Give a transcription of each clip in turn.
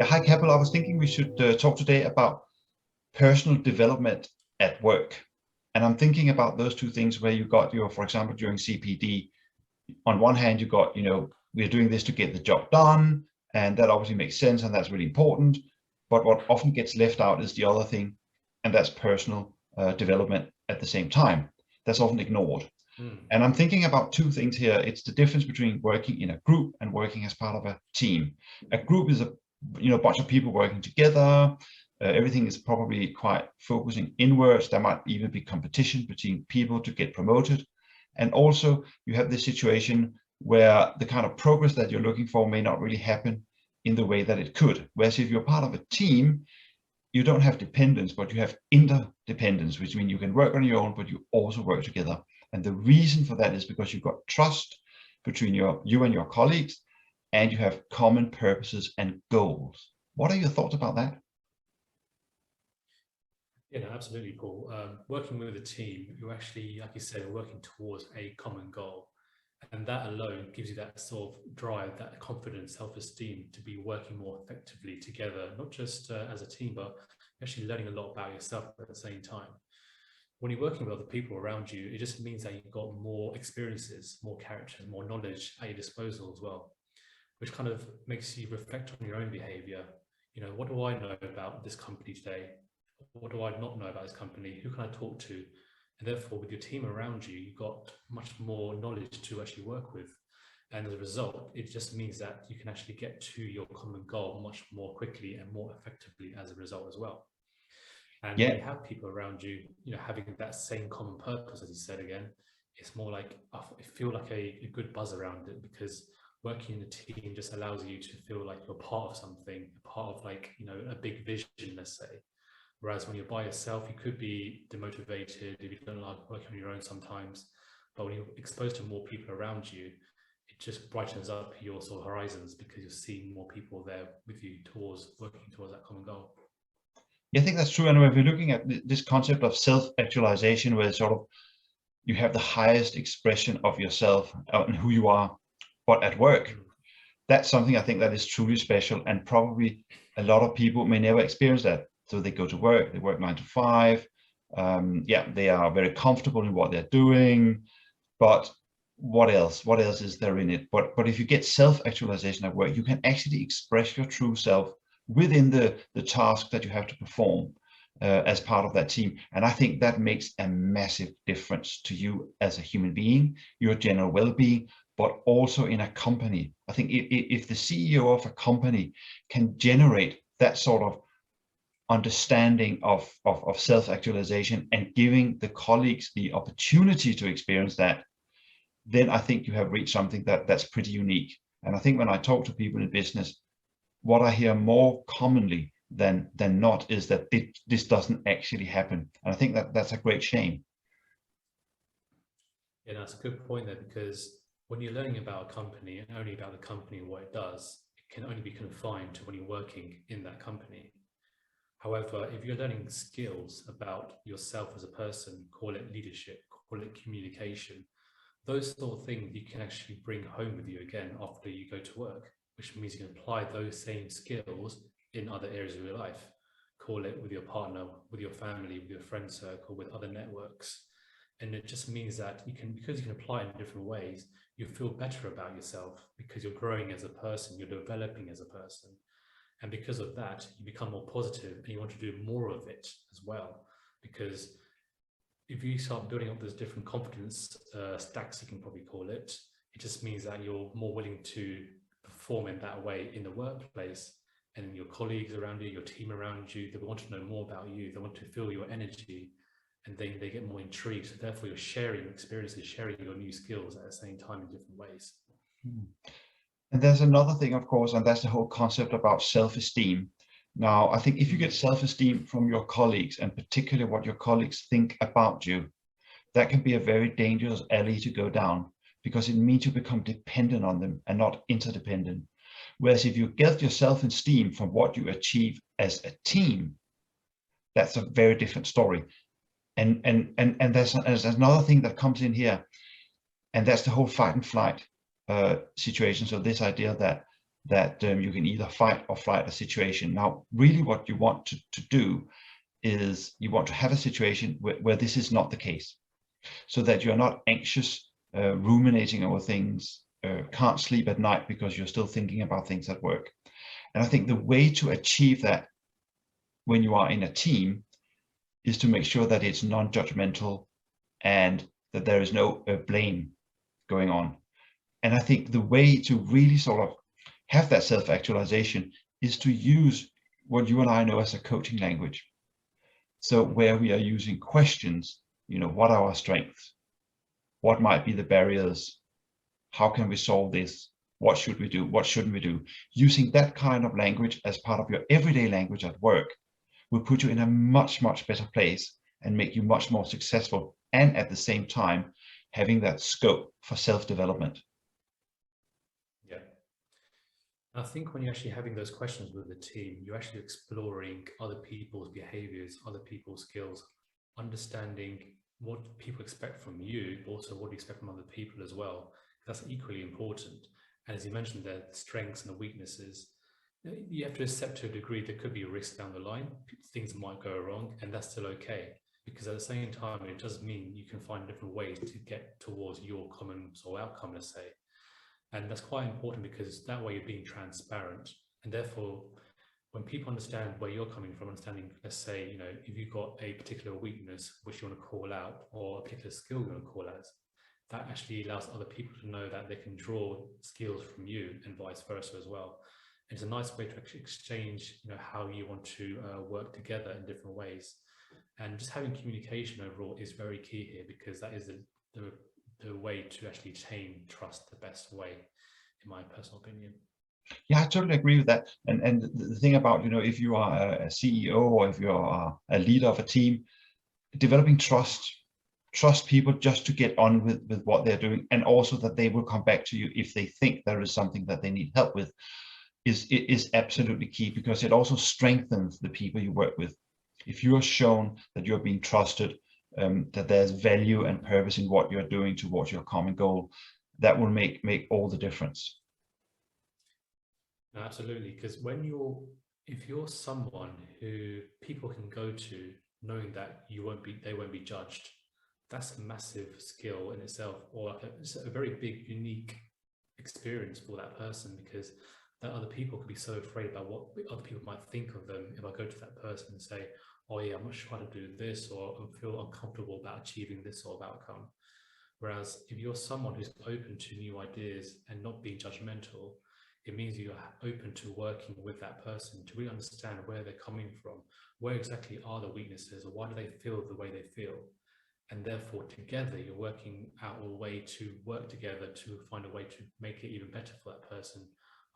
Hi, Capel. I was thinking we should talk today about personal development at work. And I'm thinking about those two things where you got your, for example, during CPD, on one hand, you got, we're doing this to get the job done. And that obviously makes sense. And that's really important. But what often gets left out is the other thing. And that's personal development at the same time. That's often ignored. And I'm thinking about two things here. It's the difference between working in a group and working as part of a team. A group is a bunch of people working together. Everything is probably quite focusing inwards. There might even be competition between people to get promoted. And also you have this situation where the kind of progress that you're looking for may not really happen in the way that it could. Whereas if you're part of a team, you don't have dependence, but you have interdependence, which means you can work on your own, but you also work together. And the reason for that is because you've got trust between you and your colleagues, and you have common purposes and goals. What are your thoughts about that? Yeah, no, absolutely, Paul. Working with a team, you're actually, like you said, working towards a common goal. And that alone gives you that sort of drive, that confidence, self-esteem to be working more effectively together, not just as a team, but actually learning a lot about yourself at the same time. When you're working with other people around you, it just means that you've got more experiences, more characters, more knowledge at your disposal as well, which kind of makes you reflect on your own behavior. What do I know about this company today? What do I not know about this company? Who can I talk to? And therefore, with your team around you, you've got much more knowledge to actually work with. And as a result, it just means that you can actually get to your common goal much more quickly and more effectively as a result as well. And when you have people around you, having that same common purpose, as you said again, it's more like, I feel like a good buzz around it, because working in a team just allows you to feel like you're part of something, part of a big vision, let's say. Whereas when you're by yourself, you could be demotivated if you don't like working on your own sometimes. But when you're exposed to more people around you, it just brightens up your sort of horizons, because you're seeing more people there with you working towards that common goal. Yeah, I think that's true. And if you're looking at this concept of self-actualization, where sort of you have the highest expression of yourself and who you are, but at work, that's something I think that is truly special. And probably a lot of people may never experience that. So they go to work, they work 9 to 5. They are very comfortable in what they're doing, but what else? What else is there in it? But if you get self-actualization at work, you can actually express your true self within the task that you have to perform as part of that team. And I think that makes a massive difference to you as a human being, your general well-being, but also in a company. I think if the CEO of a company can generate that sort of understanding of self-actualization and giving the colleagues the opportunity to experience that, then I think you have reached something that's pretty unique. And I think when I talk to people in business, what I hear more commonly than not is that this doesn't actually happen. And I think that's a great shame. Yeah, that's a good point there, because when you're learning about a company and only about the company and what it does, it can only be confined to when you're working in that company. However, if you're learning skills about yourself as a person, call it leadership, call it communication, those sort of things you can actually bring home with you again after you go to work, which means you can apply those same skills in other areas of your life. Call it with your partner, with your family, with your friend circle, with other networks. And it just means that because you can apply it in different ways, you feel better about yourself, because you're growing as a person, you're developing as a person. And because of that, you become more positive and you want to do more of it as well. Because if you start building up those different confidence stacks, you can probably call it, it just means that you're more willing to perform in that way in the workplace, and your colleagues around you, your team around you, they want to know more about you, they want to feel your energy, and then they get more intrigued. So therefore you're sharing your experiences, sharing your new skills at the same time in different ways. And there's another thing, of course, and that's the whole concept about self-esteem. Now, I think if you get self-esteem from your colleagues, and particularly what your colleagues think about you, that can be a very dangerous alley to go down, because it means you become dependent on them and not interdependent. Whereas if you get your self-esteem from what you achieve as a team, that's a very different story. And there's another thing that comes in here, and that's the whole fight and flight situation. So this idea that that you can either fight or flight a situation. Now, really what you want to do is you want to have a situation where this is not the case, so that you're not anxious, ruminating over things, can't sleep at night because you're still thinking about things at work. And I think the way to achieve that when you are in a team is to make sure that it's non-judgmental and that there is no blame going on. And I think the way to really sort of have that self-actualization is to use what you and I know as a coaching language. So where we are using questions, what are our strengths? What might be the barriers? How can we solve this? What should we do? What shouldn't we do? Using that kind of language as part of your everyday language at work will put you in a much, much better place and make you much more successful. And at the same time, having that scope for self-development. Yeah. I think when you're actually having those questions with the team, you're actually exploring other people's behaviors, other people's skills, understanding what people expect from you, but also what you expect from other people as well. That's equally important. And as you mentioned, their strengths and the weaknesses, you have to accept to a degree there could be a risk down the line. Things might go wrong, and that's still okay. Because at the same time, it does mean you can find different ways to get towards your common sort of outcome, let's say. And that's quite important because that way you're being transparent. And therefore, when people understand where you're coming from, understanding, let's say, if you've got a particular weakness which you want to call out, or a particular skill you want to call out, that actually allows other people to know that they can draw skills from you and vice versa as well. And it's a nice way to actually exchange, how you want to work together in different ways. And just having communication overall is very key here, because that is the way to actually attain trust the best way, in my personal opinion. Yeah, I totally agree with that. And the thing about, if you are a CEO or if you are a leader of a team, developing trust people just to get on with what they're doing, and also that they will come back to you if they think there is something that they need help with, is absolutely key, because it also strengthens the people you work with. If you are shown that you're being trusted, that there's value and purpose in what you're doing towards your common goal, that will make all the difference. No, absolutely, because if you're someone who people can go to knowing that they won't be judged, that's a massive skill in itself, or it's a very big, unique experience for that person, because that other people could be so afraid about what other people might think of them if I go to that person and say, oh yeah, I'm not sure how to do this, or I feel uncomfortable about achieving this sort of outcome. Whereas if you're someone who's open to new ideas and not being judgmental, it means you're open to working with that person to really understand where they're coming from, where exactly are the weaknesses, or why do they feel the way they feel. And therefore, together, you're working out a way to work together to find a way to make it even better for that person,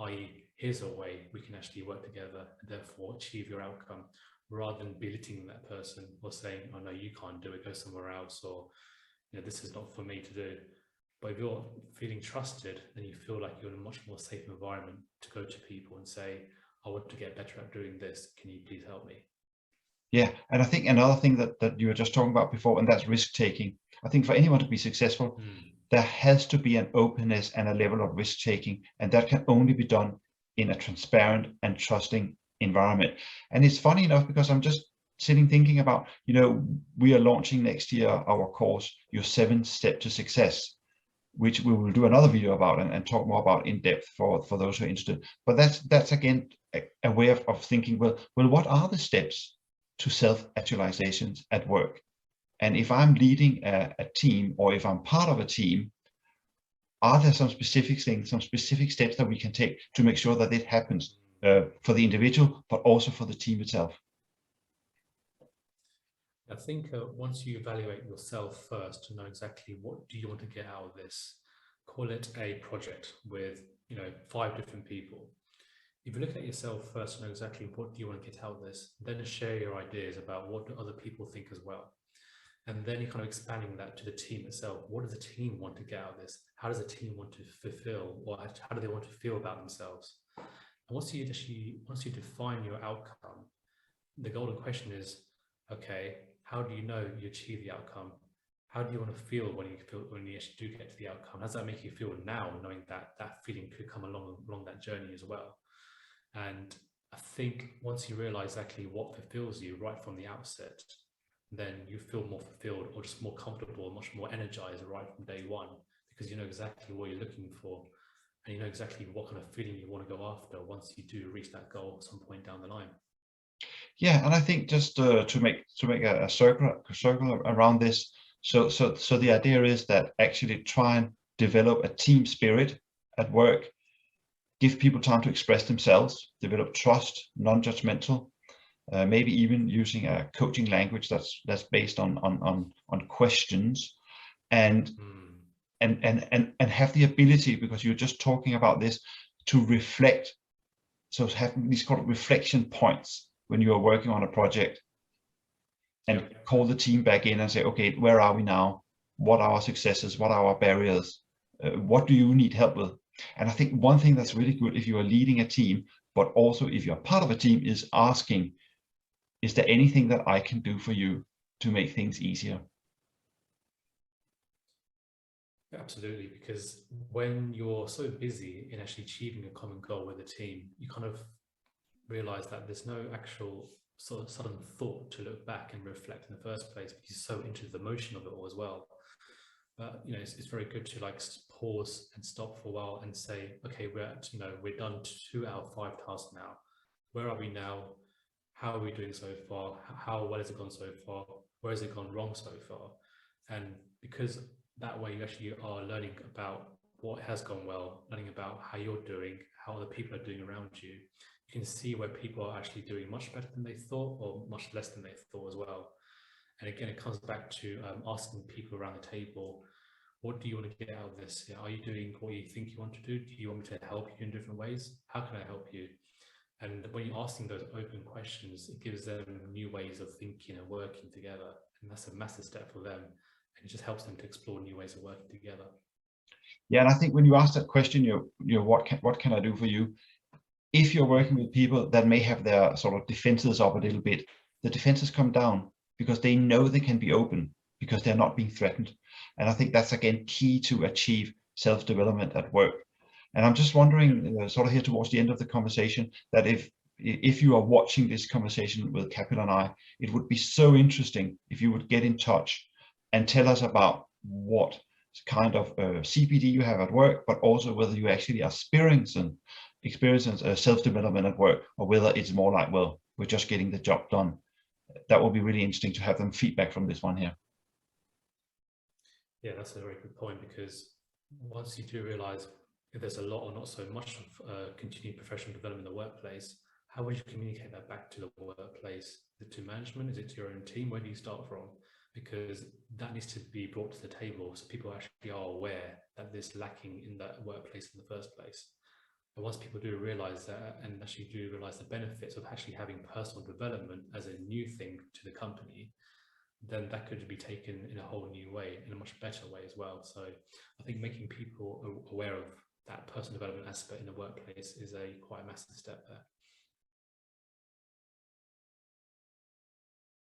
i.e., here's a way we can actually work together and therefore achieve your outcome, rather than belittling that person or saying, oh no, you can't do it, go somewhere else, or this is not for me to do. But if you're feeling trusted, then you feel like you're in a much more safe environment to go to people and say, I want to get better at doing this. Can you please help me? Yeah, and I think another thing that you were just talking about before, and that's risk taking. I think for anyone to be successful, there has to be an openness and a level of risk taking, and that can only be done in a transparent and trusting environment. And it's funny enough, because I'm just sitting thinking about, we are launching next year our course, Your 7 Steps to Success, which we will do another video about and talk more about in depth for those who are interested. But that's again a way of thinking, well, what are the steps to self-actualizations at work? And if I'm leading a team, or if I'm part of a team, are there some specific things, some specific steps that we can take to make sure that it happens for the individual, but also for the team itself? I think once you evaluate yourself first to know exactly what do you want to get out of this, call it a project with 5 different people. If you look at yourself first to know exactly what do you want to get out of this, then share your ideas about what do other people think as well. And then you're kind of expanding that to the team itself. What does the team want to get out of this? How does the team want to fulfill, or how do they want to feel about themselves? And once you define your outcome, the golden question is, okay, how do you know you achieve the outcome? how do you want to feel when you actually do get to the outcome? How does that make you feel now, knowing that that feeling could come along that journey as well? And I think once you realize exactly what fulfills you right from the outset, then you feel more fulfilled or just more comfortable, much more energized right from day one, because you know exactly what you're looking for, and you know exactly what kind of feeling you want to go after once you do reach that goal at some point down the line. Yeah, and I think just to make a circle around this. So the idea is that actually try and develop a team spirit at work, give people time to express themselves, develop trust, non-judgmental, maybe even using a coaching language that's based on questions, and Mm. and have the ability, because you're just talking about this, to reflect. So have these kind of reflection points when you are working on a project, and Yep. call the team back in and say, okay, where are we now? What are our successes? What are our barriers? What do you need help with? And I think one thing that's really good if you are leading a team, but also if you're part of a team, is asking, is there anything that I can do for you to make things easier? Absolutely, because when you're so busy in actually achieving a common goal with a team, you kind of realize that there's no actual sort of sudden thought to look back and reflect in the first place, because you're so into the motion of it all as well. But you know, it's very good to like pause and stop for a while and say, okay, we're done 2 out of 5 tasks now. Where are we now? How are we doing so far? How well has it gone so far? Where has it gone wrong so far? And because that way you actually are learning about what has gone well, learning about how you're doing, how other people are doing around you. You can see where people are actually doing much better than they thought, or much less than they thought as well. And again, it comes back to asking people around the table, what do you want to get out of this? Yeah, are you doing what you think you want to do? Do you want me to help you in different ways? How can I help you? And when you're asking those open questions, it gives them new ways of thinking and working together. And that's a massive step for them. And it just helps them to explore new ways of working together. Yeah, and I think when you ask that question, what can I do for you? If you're working with people that may have their sort of defenses up a little bit, the defenses come down because they know they can be open, because they're not being threatened. And I think that's again key to achieve self-development at work. And I'm just wondering, sort of here towards the end of the conversation, that if you are watching this conversation with Kapil and I, it would be so interesting if you would get in touch and tell us about what kind of CPD you have at work, but also whether you actually are experiencing self-development at work, or whether it's more like, well, we're just getting the job done. That will be really interesting to have them feedback from this one here. Yeah, that's a very good point, because once you do realize if there's a lot or not so much of continued professional development in the workplace, how would you communicate that back to the workplace? Is it to management? Is it to your own team? Where do you start from? Because that needs to be brought to the table so people actually are aware that there's lacking in that workplace in the first place. And once people do realize that, and actually do realize the benefits of actually having personal development as a new thing to the company, then that could be taken in a whole new way, in a much better way as well. So I think making people aware of that personal development aspect in the workplace is a quite massive step there.